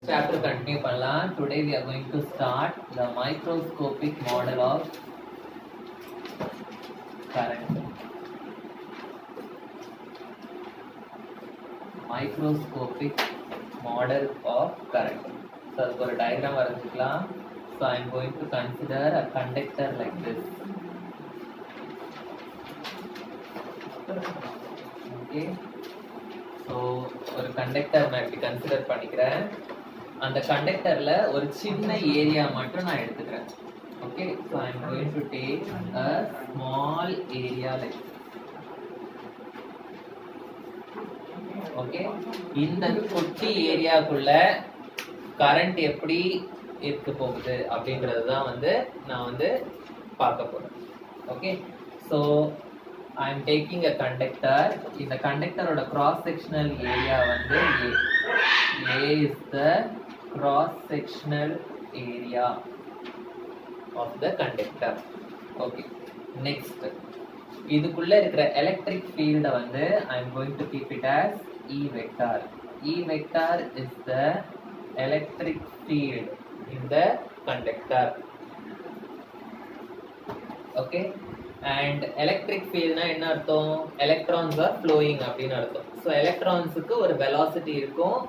chapter continue பண்ணலாம். Today we are going to start the microscopic model of current. Microscopic model of current. So அதுக்கு ஒரு diagram வரைஞ்சிக்கலாம். So I am going to consider a conductor like this. Okay. So ஒரு conductor நான் இப்படி consider பண்ணிக்கிறேன். அந்த கண்டக்டர்ல ஒரு சின்ன area மட்டும் நான் எடுத்துக்கிறேன். Okay, so I am going to take a small area like this. Okay, இந்த குட்டி ஏரியாக்குள்ள கரண்ட் எப்படி இருக்க போகுது அப்படின்றது தான் நான் பார்க்க போறேன். Okay, so I am taking a conductor. இந்த கண்டக்டரோட cross sectional area A is the cross sectional area of the conductor. Okay, next இதுக்குள்ள இருக்கிற electric field I am going to keep it as E vector. E vector is the electric field in the conductor. Okay, and electric field na enna artham, electrons are flowing அப்படினு அர்த்தம். So electrons க்கு ஒரு velocity இருக்கும்,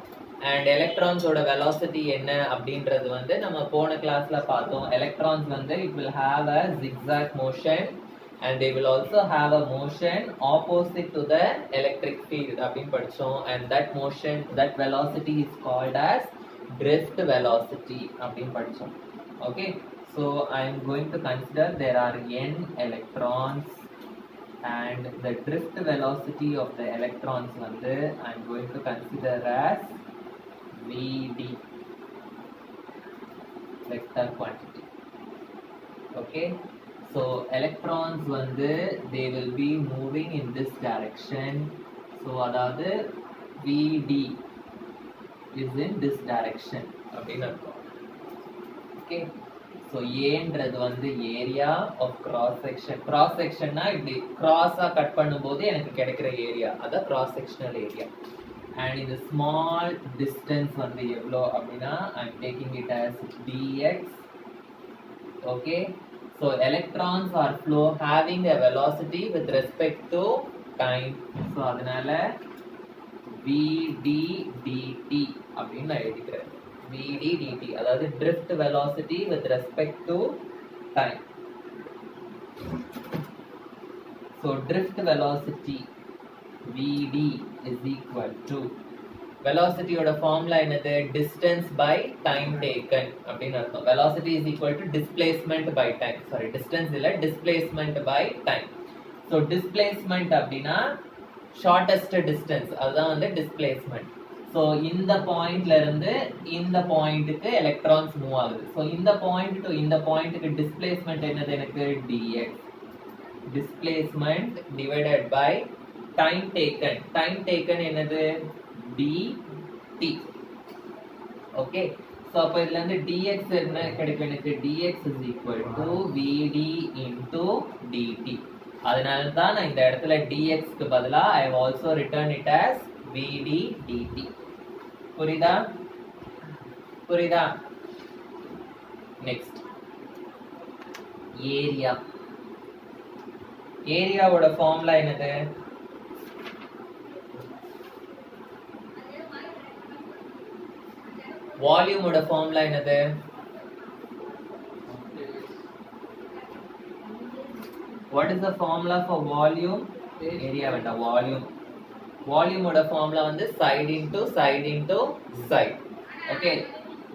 and electrons ஓட velocity என்ன அப்படின்றது நம்ம போன கிளாஸ்ல பார்த்தோம். electrons it will have a zigzag motion and they will also have a motion opposite to the electric field அப்படினு படிச்சோம். And that motion, that velocity is called as drift velocity அப்படினு படிச்சோம். Okay, so I am going to consider there are n electrons and the drift velocity of the electrons I am going to consider as Vd, vector quantity. Okay, so electrons they will be moving in this direction. So adhaadu Vd is in this direction அப்படினு அர்த்தம். Okay, so ஏன்றது area of cross section. கிராஸ் செக்ஷன்னா இப்படி கிராஸா cut பண்ணும்போது எனக்கு கிடைக்கிற ஏரியா, அதான் கிராஸ் செக்ஷனல் ஏரியா. அண்ட் இந்த ஸ்மால் டிஸ்டன்ஸ் எவ்வளோ அப்படின்னா I am taking it as dx. Okay, so electrons are flow having a velocity with respect to time. So அதனால vd dt அப்படின்னு நான் எழுதிக்கிறேன். vd dt அதாவது drift velocity with respect to time. So drift velocity vd is equal to, velocity ஓட formula என்னது, distance by time taken அப்படின்னு அர்த்தம். velocity is equal to displacement by time. Sorry, distance இல்ல, displacement by time. So displacement அப்படின்னா shortest distance, அதுதான் displacement. So இந்த பாயிண்ட்ல இருந்து இந்த பாயிண்ட்டுக்கு எலக்ட்ரான்ஸ் மூவ் ஆகுது. ஸோ இந்த பாயிண்ட் டு இந்த பாயிண்ட்டுக்கு டிஸ்பிளேஸ்மெண்ட் என்னது, எனக்கு dx. Displacement divided by time taken. Time taken என்னது, dt. ஓகே, ஸோ அப்போ இதுல இருந்து dx என்ன கிடைக்கும், எனக்கு dx is equal to vd into dt. அதனால தான் நான் இந்த இடத்துல dx க்கு பதிலா I have also written it as vd dt. புரியுதா? புரியுதா? Next area. ஏரியாவோட ஃபார்முலா என்னது, வால்யூமோட ஃபார்முலா என்னது, what is the formula for volume? Area வேண்டாம், வால்யூம். வால்யூமோட formula side into side into side. Okay,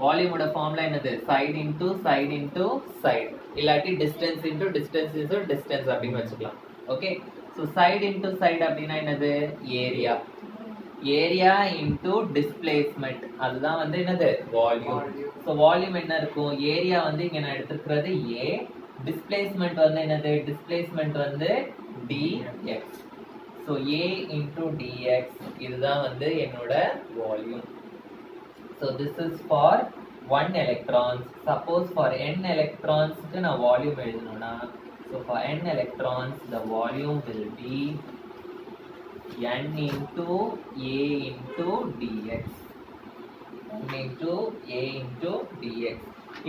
வால்யூமோட ஃபார்முலா என்னது, side into side into side, இல்லாட்டி distance into distance into distance அப்படின்னு வச்சுக்கலாம். Okay, so side into side அப்படின்னா என்னது, area. Area into displacement, அதுதான் என்னது, வால்யூம். ஸோ வால்யூம் என்ன இருக்கும், ஏரியா இங்க நான் எடுத்துக்கிறது a, டிஸ்பிளேஸ்மெண்ட் என்னது, displacement dx. So a into dx இதுதான் என்னோட volume. So this is for 1 electrons. Suppose for n electrons க்கு நான் வால்யூம் எழுதணும்னா, so for n electrons the volume will be n into a into dx. into a into dx.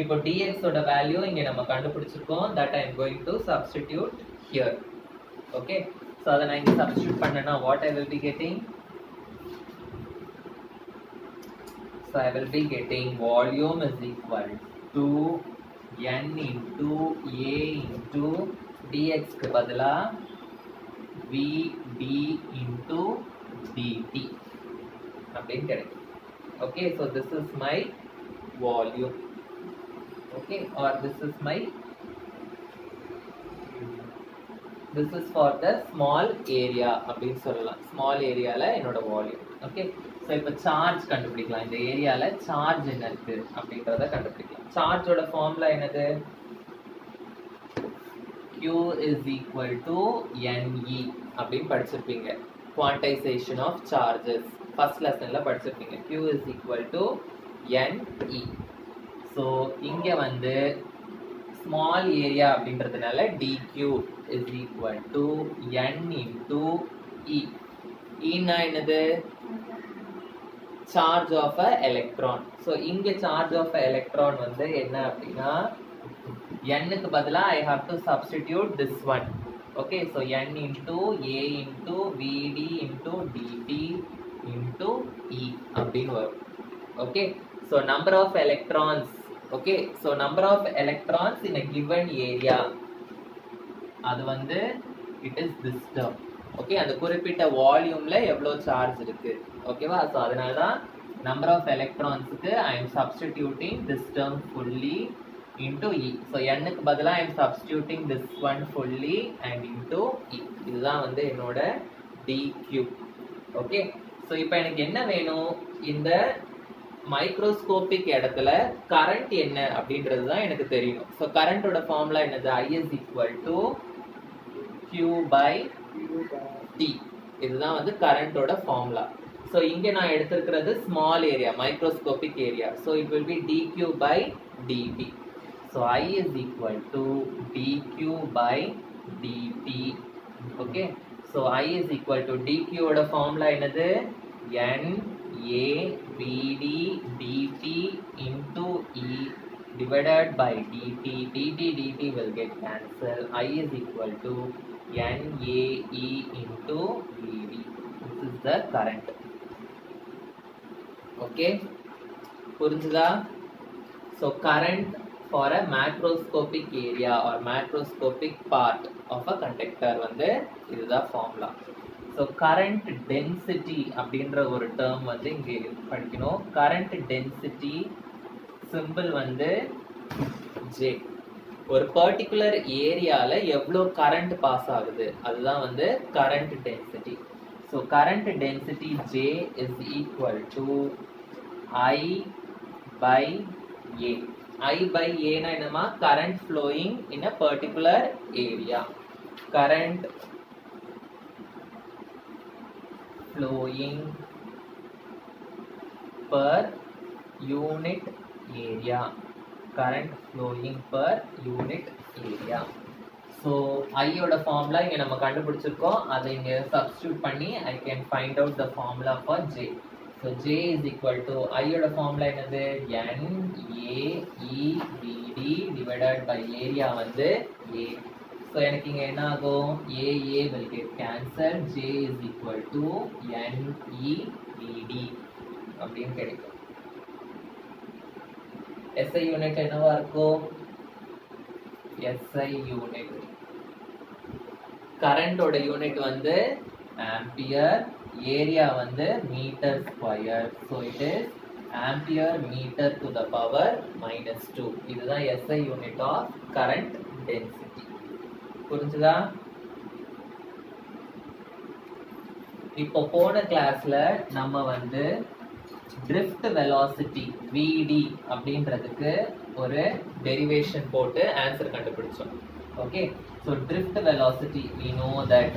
இப்போ dx ஓட value இங்க நம்ம கண்டுபிடிச்சிருக்கோம். that I am going to substitute here. Okay, so அதை நான் இங்க substitute பண்ணனா what I will be getting? So I will be getting volume is equal to n into a into dx க்கு பதிலா v d into dt அப்படின்னு கிடைக்கும். Okay, so this is my volume. Okay, or this is for the small area அப்படின்னு சொல்லலாம். small ஏரியால என்னோட volume. Okay, so இப்போ charge கண்டுபிடிக்கலாம். இந்த ஏரியால சார்ஜ் என்ன இருக்கு அப்படின்றத கண்டுபிடிக்கலாம். சார்ஜோட ஃபார்முலா என்னது? Q is equal to NE அப்படின்னு படிச்சிருப்பீங்க. குவான்டைசேஷன் ஆஃப் சார்ஜஸ் ஃபர்ஸ்ட் லெசன்ல படிச்சிருப்பீங்க. Q is equal to NE. So இங்க வந்து ஸ்மால் ஏரியா அப்படின்றதுனால dq is equal to n into e. னா என்னது? Charge of a electron. So இங்க சார்ஜ் ஆஃப் அ எலக்ட்ரான் வந்து என்ன அப்படின்னா n-க்கு பதிலா I have to substitute this one. Okay, so n into a into vd into dt into e அப்படின்னு வரும். Okay, so number of electrons. Okay, so number of electrons in a given area, அது வந்து it is this term. Okay, அந்த குறிப்பிட்ட வால்யூம்ல எவ்வளவு charge இருக்கு. ஓகேவா? So அதனால தான் number of electronsக்கு I am substituting this term fully into e. So n-க்கு பதிலா I am substituting this one fully and into e. இதுதான் வந்து என்னோட dq. ஓகே, ஸோ இப்போ எனக்கு என்ன வேணும்? இந்த மைக்ரோஸ்கோபிக் இடத்துல கரண்ட் என்ன அப்படின்றது தான் எனக்கு தெரியணும். ஸோ கரண்டோட ஃபார்முலா என்னது? I is equal to Q by T. இதுதான் வந்து கரண்டோட ஃபார்முலா. ஸோ இங்கே நான் எடுத்திருக்கிறது small area, microscopic area. So it will be dq by dt. So I is equal to dq by dt. Okay, so I is equal to dq ஓட formula என்னது? n a vd dt into e divided by dt. dt will get cancelled. I is equal to n a e into vd. This is the current. Okay, புரிஞ்சுதா? So current for a macroscopic area or macroscopic part of a conductor வந்து இதுதான் formula. So current density அப்படின்ற ஒரு term வந்து இங்கே படிக்கணும். Current density simple வந்து J. ஒரு பர்டிகுலர் ஏரியாவில் எவ்வளோ கரண்ட் பாஸ் ஆகுது அதுதான் வந்து current density. So current density J is equal to I by A. I by A னா என்னமா? Current flowing in a particular area. Current flowing per unit area. Current flowing per unit area. So I ஓட formula இங்க நம்ம கண்டுபிடிச்சிருக்கோம். அதை இங்க substitute பண்ணி I can find out the formula for J. So J is equal to I ஓட formula என்னது? N A E V D divided by area வந்து A. So எனக்கு இங்க என்ன ஆகும்? A will get cancelled. J is equal to N E V D அப்படின்னு கிடைக்கும். SI unit என்னவா இருக்கும்? SI யூனிட் கரண்டோட யூனிட் வந்து ஆம்பியர், ஏரியா வந்து metre square. So it is ampere metre to the power -2. இதுதான் SI unit of current density. புரிஞ்சுதா? இப்போ போன கிளாஸ்ல நம்ம வந்து ட்ரிஃப்ட் வெலாசிட்டி vd அப்படின்றதுக்கு ஒரு டெரிவேஷன் போட்டு ஆன்சர் கண்டுபிடிச்சோம். Okay, so drift velocity we know that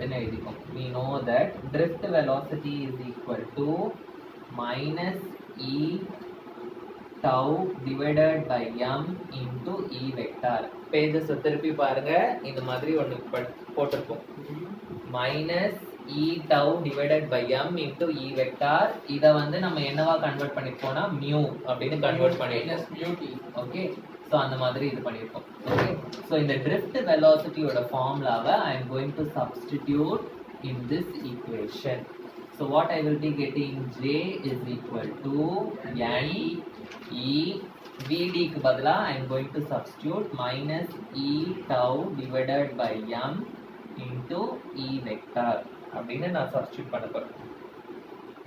ன்னு எழுதிக்கோம். we know that drift velocity is equal to minus e tau divided by m into e vector. Pages திருப்பி பாருங்க, இந்த மாதிரி ஒன்று போட்டிருக்கோம். Minus E tau divided by m into E vector. இத வந்து நம்ம என்னவா கன்வர்ட் பண்ணிருக்கோம்னா mu அப்படின்னு கன்வர்ட் பண்ணிருக்கோம். mu t. ஓகே, சோ அந்த மாதிரி இது பண்ணிருக்கோம். ஓகே, சோ இந்த drift velocity ஓட ஃபார்முலாவை I am going to substitute in this equation. So what I will be getting, J is equal to n E Vd க்கு பதிலா I am going to substitute minus E tau divided by m into E vector அப்படின்னு நான் substitute பண்ண போறேன்.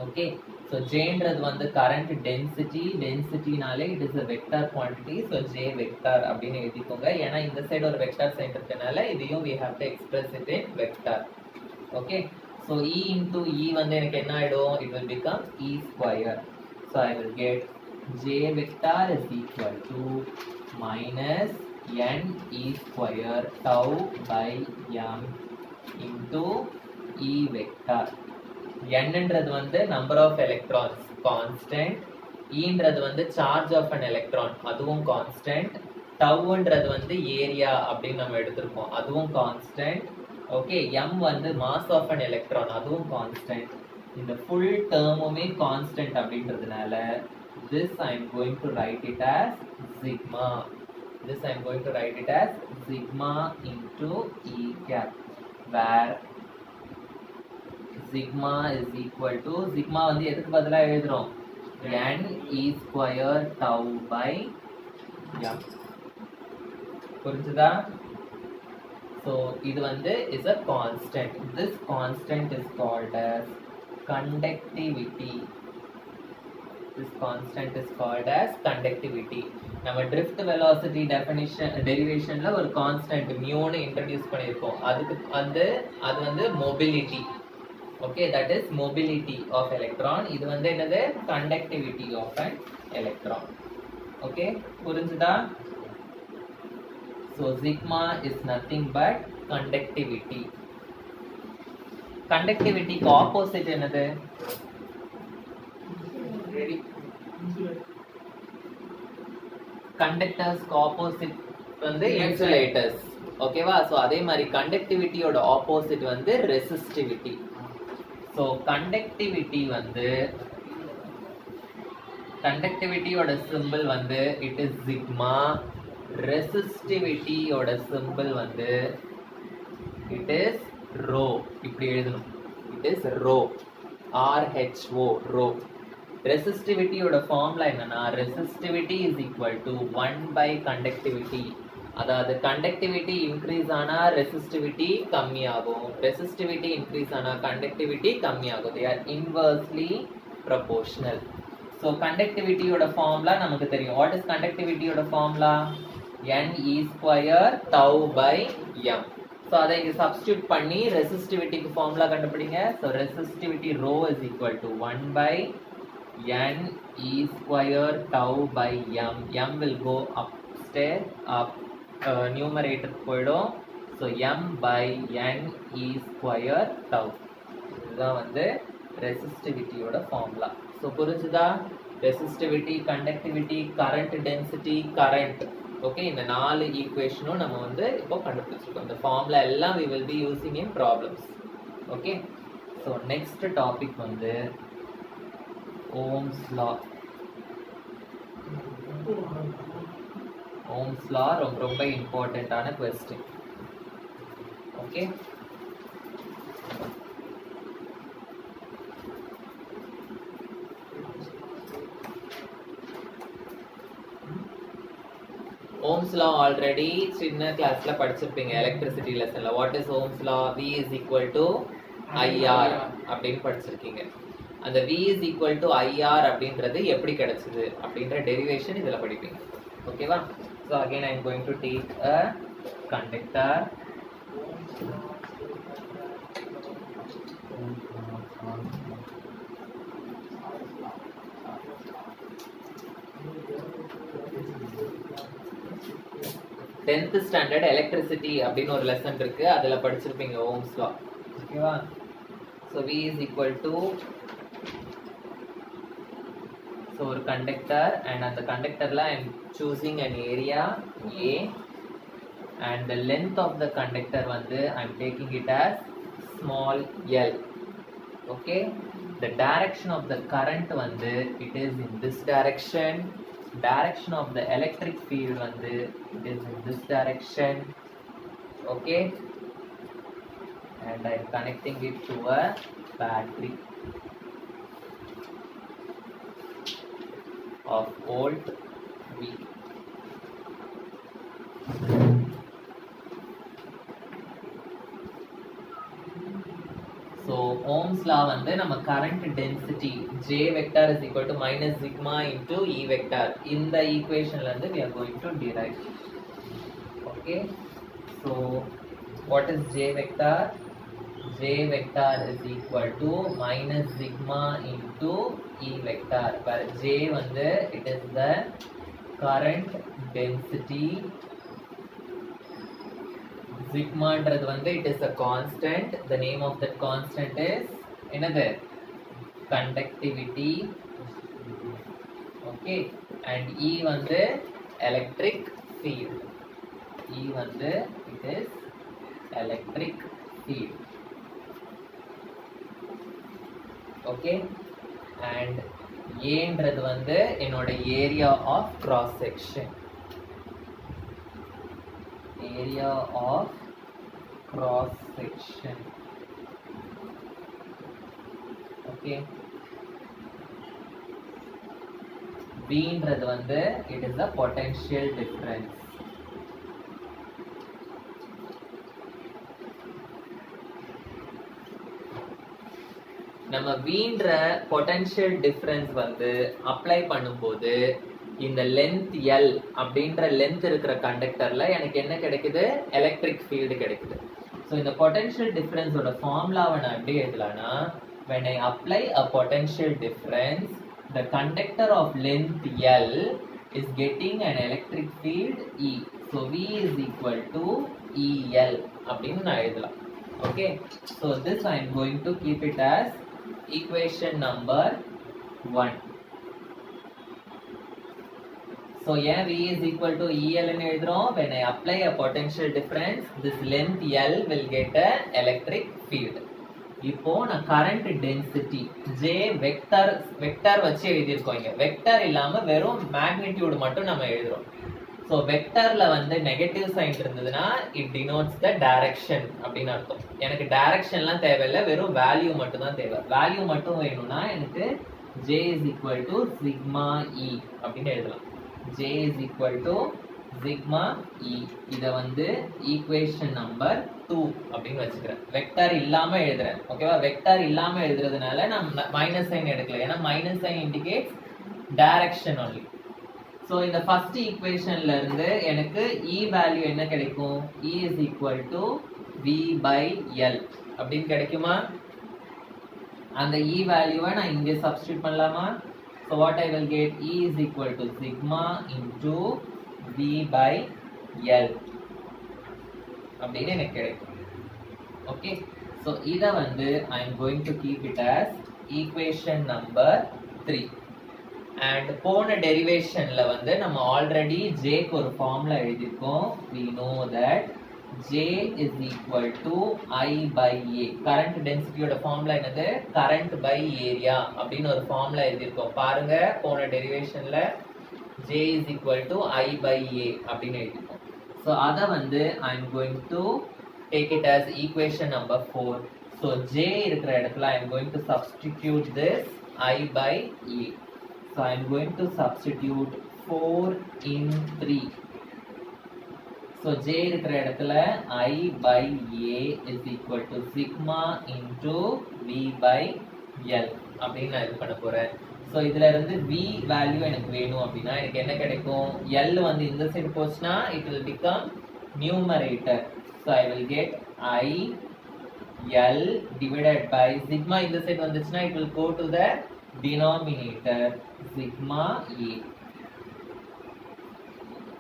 Okay, so ஜேன்றது வந்து current டென்சிட்டினாலே it is a vector quantity. So J vector அப்படின்னு எழுதிக்கோங்க. ஏன்னா இந்த சைடு ஒரு வெக்டார் சைன் இருக்கனால இதையும் we have to express it in vector. Okay, so E into E வந்து எனக்கு என்ன ஆயிடும், it will become E square. So I will get J vector is equal to minus n E square tau by m into E vector. n ன்றது வந்து number of electrons constant, E ன்றது வந்து charge of an electron அதுவும் constant, tau ன்றது வந்து area அப்படின்னு நம்ம எடுத்திருக்கோம் அதுவும் constant. ஓகே, m வந்து mass of an electron அதுவும் constant. இந்த full termமே constant அப்படின்றதுனால this I am going to write it as sigma. This I am going to write it as sigma into E cap, where sigma is equal to, sigma வந்து எதுக்கு பதிலா எழுதுறோம், n E square tau by m. புரிஞ்சுதா? So இது வந்து is a constant. This constant is called as conductivity. This constant is called as conductivity. நம்ம drift velocity definition derivationல ஒரு constant mu ன்னு இன்ட்ரோ듀ஸ் பண்ணிருக்கோம். அது வந்து mobility. Okay, that is mobility of electron. இது வந்து என்னது, conductivity of an electron. Okay, புரிஞ்சுதா? So sigma is nothing but conductivity. Conductivity க்கு opposite என்னது? Conductors க்கு opposite வந்து insulators. ஓகேவா? சோ அதே மாதிரி conductivityயோட opposite வந்து resistivity. So conductivityயோட symbol வந்து it is sigma. Resistivity-யோட symbol வந்து it is rho. இப்படி எழுதணும், it is rho, RHO, rho. Resistivity-யோட ஃபார்முலா என்னன்னா, resistivity is equal to 1 by conductivity. அதாவது conductivity increase ஆனா resistivity கம்மியாகும், resistivity increase ஆனா conductivity கம்மியாகும். They are inversely proportional. So conductivity-யோட ஃபார்முலா நமக்கு தெரியும். What is conductivity-யோட formula? n E square tau by m. So அதை இங்க substitute பண்ணி resistivity-க்கு ஃபார்முலா கண்டுபிடிங்க. So resistivity rho is equal to 1 by n E square tau by m. m will go upstairs, up numerator போயிடும். So m by n E square tau. இதுதான் வந்து resistivity-யோட formula. So புரிஞ்சுதா? Resistivity, conductivity, current density, current. Okay, இந்த 4 ஈக்குவேஷனும் நம்ம வந்து இப்போ கண்டுபிடிச்சிருக்கோம். இந்த ஃபார்முலா எல்லாம் we will be using in problems. Okay, so next topic வந்து ஓம்ஸ் லா. ஓம்ஸ் லா ரொம்ப ரொம்ப இம்பார்ட்டண்ட்டான question. Okay, Ohm's law already சின்ன கிளாஸ்ல படிச்சிருப்பீங்க எலக்ட்ரிசிட்டி லெசன்ல. What is Ohm's law? V is equal to IR அப்படின்னு படிச்சிருக்கீங்க. அந்த V is equal to IR அப்படின்றது எப்படி கிடைச்சது அப்படின்ற டெரிவேஷன் இதுல படிப்பீங்க. ஓகேவா? So again I am going to take a conductor. Tenth standard electricity அப்படின்னு ஒரு லெசன் இருக்கு, அதுல படிச்சிருப்பீங்க ஓம்ஸ் லா. ஓகேவா? So V is equal to, so ஒரு கண்டக்டர் அண்ட் அந்த கண்டக்டர்ல I am choosing an area A and the length of the conductor வந்து I am taking it as small l. Okay, the direction of the current வந்து it is in this direction, direction of the electric field வந்து it is in this direction. Okay, and I am connecting it to a battery of volt V. So Ohm's law வந்து நம்ம current density J vector is equal to minus sigma into E vector இந்த equationல இருந்து we are going to derive. Okay, so what is J vector? J vector is equal to minus sigma into E vector, where J வந்து it is the current density, sigma ன்றது வந்து it is a constant, the name of that constant is என்னது, conductivity. Okay, and E வந்து electric field, E வந்து it is electric field. Okay, and A ன்றது வந்து என்னோட area of cross section, area of cross section. Okay, V ன்றது வந்து it is a potential difference. நம்ம Vன்ற potential difference வந்து apply பண்ணும்போது இந்த லென்த் L அப்படின்ற லென்த் இருக்கிற கண்டக்டர்ல எனக்கு என்ன கிடைக்குது, எலக்ட்ரிக் ஃபீல்டு கிடைக்குது. ஸோ இந்த பொட்டன்ஷியல் டிஃபரன்ஸோட ஃபார்முலாவை நான் எப்படி எழுதலாம்னா, when I apply a potential difference, the conductor of length L is getting an electric field E. So V is equal to EL அப்படின்னு நான் எழுதலாம். Okay, so this I am going to keep it as equation number 1. So yeah, V is equal to EL ன்னு எழுதுறோம். When I apply a potential difference, this length L will get a electric field. இப்போ நான் current density J vector வச்சு எழுதியிருக்கோம். இங்க vector இல்லாம வெறும் magnitude மட்டும் நம்ம எழுதுறோம். ஸோ வெக்டர்ல வந்து நெகட்டிவ் சைன் இருந்ததுன்னா இட் டினோட்ஸ் த டைரக்ஷன் அப்படின்னு அர்த்தம். எனக்கு டைரக்ஷன்லாம் தேவையில்லை, வெறும் வேல்யூ மட்டும் தான் தேவை. வேல்யூ மட்டும் வேணும்னா எனக்கு J is equal to sigma E அப்படின்னு எழுதலாம். J is equal to sigma E. இதை வந்து ஈக்குவேஷன் நம்பர் 2 அப்படின்னு வச்சுக்கிறேன். வெக்டர் இல்லாம எழுதுறேன். ஓகேவா, வெக்டர் இல்லாம எழுதுறதுனால நான் மைனஸ் சைன் எடுக்கல, ஏன்னா minus sign indicates direction only. So இந்த ஃபர்ஸ்ட் ஈக்குவேஷன்ல இருந்து எனக்கு E வேல்யூ என்ன கிடைக்கும், E is equal to V by L அப்படின்னு கிடைக்குமா? அந்த E வேல்யூவை நான் இங்கே சப்ஸ்டிட்யூட் பண்ணலாமா? So what I will get, E is equal to sigma into V by L அப்படின்னு எனக்கு கிடைக்கும். ஓகே, ஸோ இதை வந்து I am going to keep it as equation number 3. And போன டெரிவேஷன்ல வந்து நம்ம ஆல்ரெடி ஜேக்கு ஒரு ஃபார்முலா எழுதியிருக்கோம். we know that J is equal to I by A. Current டென்சிட்டியோட ஃபார்முலா என்னது, கரண்ட் பை ஏரியா அப்படின்னு ஒரு ஃபார்முலா எழுதியிருக்கோம். பாருங்க, போன டெரிவேஷன்ல J is equal to I by A அப்படின்னு எழுதியிருக்கோம். ஸோ அதை வந்து I am going to take it as equation number 4. So J இருக்கிற இடத்துல I am going to substitute this I by A. So I am going to substitute 4 in 3. So J இருக்கிற இடத்துல I by A is equal to sigma into V by L அப்படின்னு நான் இது பண்ண போறேன். So இதுல இருந்து V வேல்யூ எனக்கு வேணும் அப்படின்னா எனக்கு என்ன கிடைக்கும், L வந்து இந்த சைடு போச்சுன்னா it will become numerator. So I will get I L divided by sigma இந்த சைடு வந்துச்சுன்னா it will go to the denominator sigma A.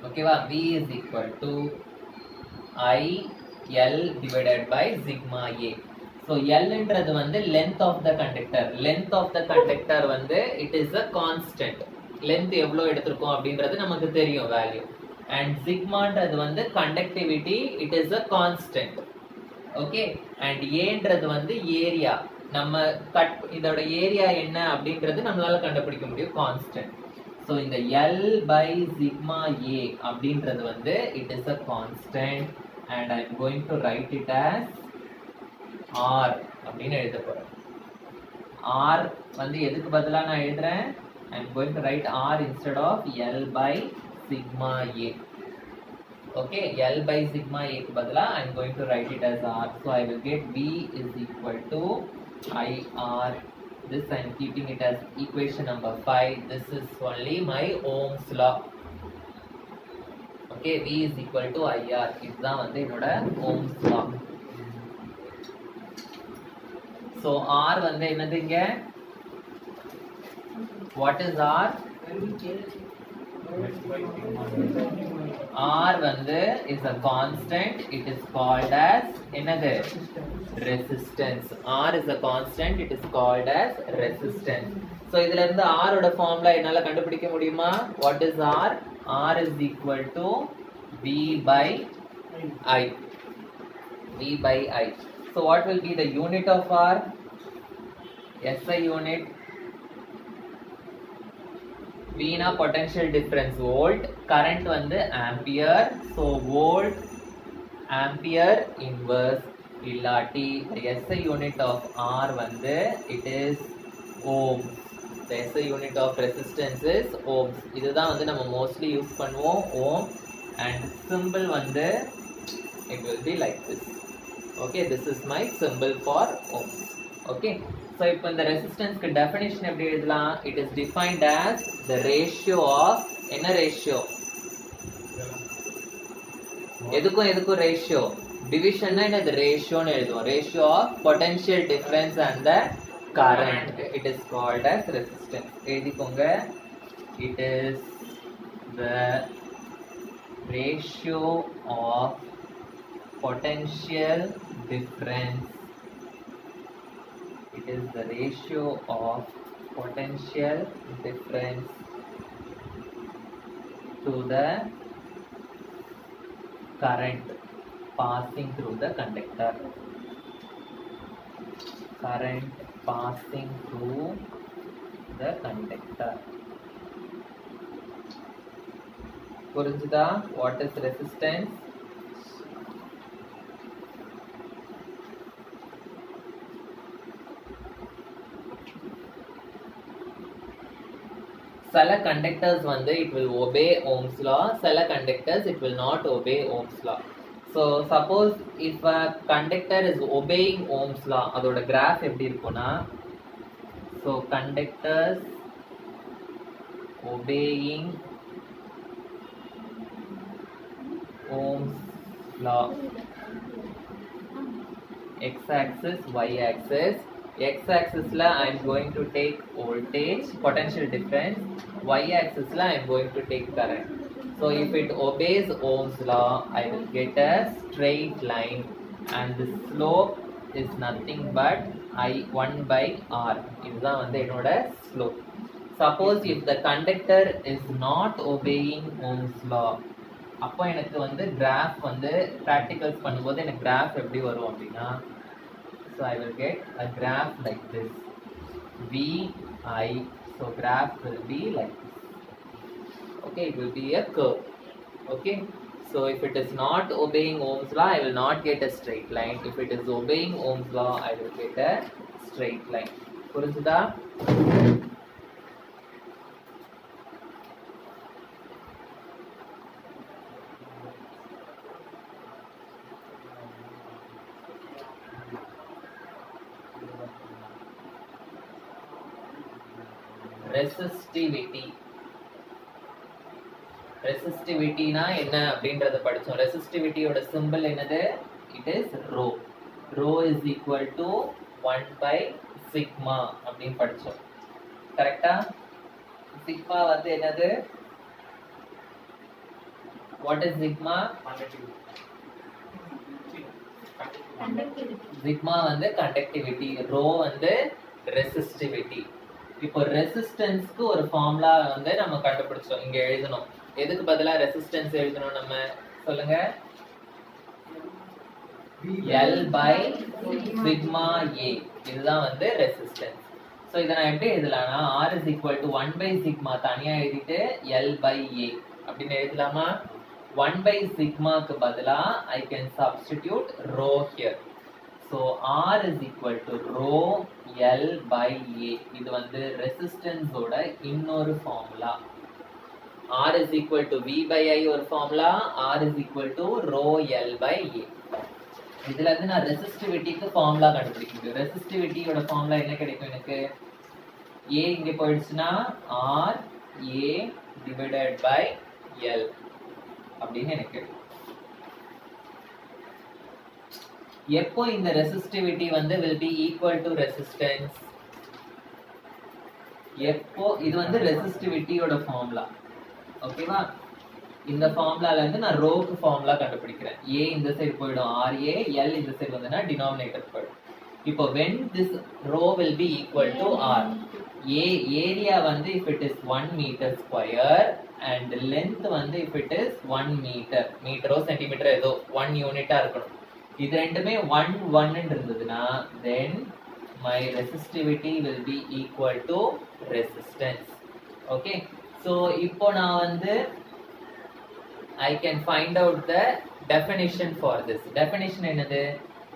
ஓகேவா, V is equal to I L divided by sigma A. So L ன்றது வந்து length of the conductor. Length of the conductor வந்து it is a constant. Length எவ்வளோ எடுத்திருக்கோம் அப்படின்றது நமக்கு தெரியும் value. And sigma ன்றது வந்து conductivity, it is a constant. Okay, and A ன்றது வந்து area. நம்ம கட் இதோட ஏரியா என்ன அப்படின்றது நம்மளால கண்டுபிடிக்க முடியும் கான்ஸ்டன்ட். ஸோ இந்த L by sigma A அப்படின்றது வந்து it is a constant and I am going to write it as R அப்படின்னு எழுத போறேன். R வந்து எதுக்கு பதிலா நான் எழுதுறேன்? I am going to write R instead of L by sigma A. Okay, L by sigma A க்கு பதிலா I am going to write it as R. So I will get V is equal to IR. This I am keeping it as equation number 5. This is only my Ohm's law. Okay, V is equal to IR. இதுதான் வந்து என்னோட Ohm's law. So R வந்து என்னது இங்க? What is R? R வந்து is a constant. It is called as என்னது? Resistance. R is a constant. It is called as resistance. So இதுல இருந்து R ஓட ஃபார்முலா என்னால கண்டுபிடிக்க முடியுமா? What is R? R is equal to V by I. V by I. So what will be the unit of R? SI unit. V na potential difference volt, current வந்து ampere, so volt ampere inverse இல்லாட்டி the SI unit of R வந்து it is ohms. The SI unit of resistance is ohms. இதுதான் வந்து நம்ம mostly use பண்ணுவோம் ohm, and symbol வந்து it will be like this. Okay, this is my symbol for ohms. Okay, so இப்போ இந்த ரெசிஸ்டன்ஸ்க்கு definition எப்படி எழுதலாம்? It is defined as the ratio of என்ன ரேஷியோ? எதுக்கும் ரேஷியோ. டிவிஷன்னா என்னது? ரேஷியோன்னு எழுதுவோம். Ratio of potential difference and the current. It is called as resistance. எழுதிக்கோங்க. It is the ratio of potential difference. It is the ratio of potential difference to the current passing through the conductor. Current passing through the conductor. புரிஞ்சுதா? What is resistance? சில conductors வந்து it will obey Ohm's law, சில conductors it will not obey Ohm's law. So suppose if a conductor is obeying Ohm's law, அதோட graph எப்படி இருக்கும்னா, so conductors obeying Ohm's law, x-axis, y-axis. X-axis la I am going to take voltage, potential difference. Y-axis la I am going to take current. So if it obeys Ohm's law, I will get a straight line, and the slope is nothing but I1 by R. இதுதான் வந்து என்னோட slope. Suppose if the conductor is not obeying Ohm's law, அப்போ எனக்கு வந்து graph வந்து practicals பண்ணும்போது எனக்கு graph எப்படி வரும் அப்படின்னா, so I will get a graph like this, VI. So graph will be like this. Okay, it will be a curve. Okay, so if it is not obeying Ohm's law, I will not get a straight line. If it is obeying Ohm's law, I will get a straight line. புரிஞ்சுதா? Resistivity. ரெசிஸ்டிவிட்டினா என்ன அப்படின்றத படிச்சோம். ரெசிஸ்டிவிட்டியோட simple என்னது? It is rho. Rho is equal to 1 by sigma அப்படின்னு படிச்சோம். கரெக்டா? சிக்மா வந்து என்னது? What is sigma? சிக்மா வந்து கண்டக்டிவிட்டி, ரோ வந்து ரெசிஸ்டிவிட்டி. இப்போ ரெசிஸ்டன்ஸ்க்கு ஒரு ஃபார்முலா வந்து நம்ம கண்டுபிடிச்சோம், இங்க எழுதணும். எதுக்கு பதிலா ரெசிஸ்டன்ஸ் எழுதணும் நம்ம? சொல்லுங்க. L by sigma A. இதுதான் வந்து ரெசிஸ்டன்ஸ். ஸோ இதை நான் எப்படி எழுதலாம்னா R is equal to 1 by sigma தனியாக எழுதிட்டு L by A அப்படின்னு எழுதலாமா? 1 by sigmaக்கு பதிலா I can substitute rho here. So R is equal to rho L by A. இது வந்து ரெசிஸ்டன்ஸ் ஓட இன்னொரு formula. R is equal to V by I ஒரு formula, R is equal to rho L by A. இதுல இருந்து நான் ரெசிஸ்டிவிட்டிக்கு formula கண்டுபிடிக்கணும். ரெசிஸ்டிவிட்டியோட formula என்ன கிடைக்கும் எனக்கு? A இங்க போயிடுச்சுன்னா R A divided by L அப்படின்னு எனக்கு கிடைக்கும். எப்போ இந்த ரெசிஸ்டிவிட்டி வந்து will be equal to resistance? எப்போ இது வந்து ரெசிஸ்டிவிட்டியோட ஃபார்முலா. ஓகேவா? இந்த ஃபார்முலால இருந்து நான் ரோக்கு ஃபார்முலா கண்டுபிடிக்கிறேன். A இந்த சைடு போய்டும் RA, L இந்த சைடு வந்தனா டினாமினேட்டர் போய்டும். இப்போ when this rho will be equal to R, A area வந்து if it is 1 meter square and length வந்து if it is 1 meter, மீட்டரோ centimetre ஏதோ 1 யூனிட்டா இருக்கணும். இது ரெண்டுமே 1 1 இருந்ததுனா then my resistivity will be equal to resistance. Okay, so இப்போ நான் வந்து I can find out the definition for this. Definition என்னது?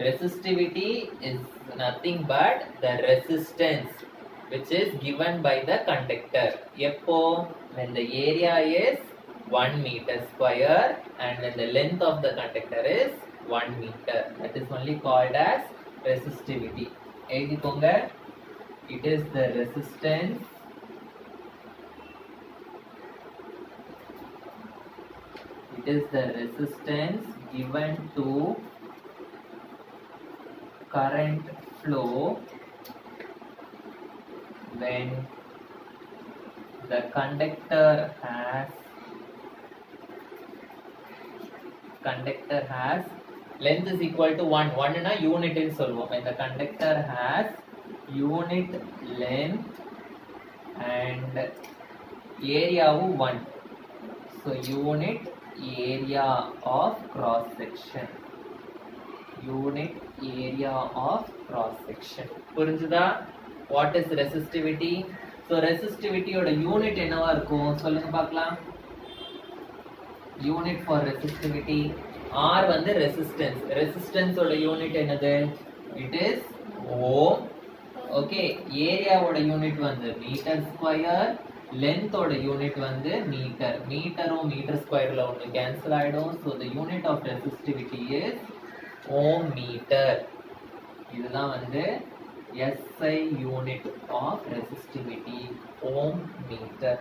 Resistivity is nothing but the resistance which is given by the conductor. எப்போ? When the area is 1 meter square and when the length of the conductor is 1 meter. That is only called as resistivity. எழுதிக்கோங்க. It is the resistance given to current flow when the conductor has length is equal to 1. 1 na unit in solvom. When the conductor has unit length and area 1. So unit area of cross section. Unit area of cross section. புரிஞ்சுதா? What is resistivity? So resistivity ஓட unit என்னவா இருக்கும் சொல்லுங்க பார்க்கலாம். Unit for resistivity R வந்து resistance. Resistance ஓட unit என்னது? It is ohm. Okay, area ஓட யூனிட் வந்து meter square. Length ஓட யூனிட் வந்து மீட்டர். மீட்டரும் மீட்டர் ஸ்கொயர்ல ஒன்று கேன்சல் ஆயிடும். So the unit of resistivity is ohm meter. இதுதான் வந்து SI unit of resistivity, ohm meter.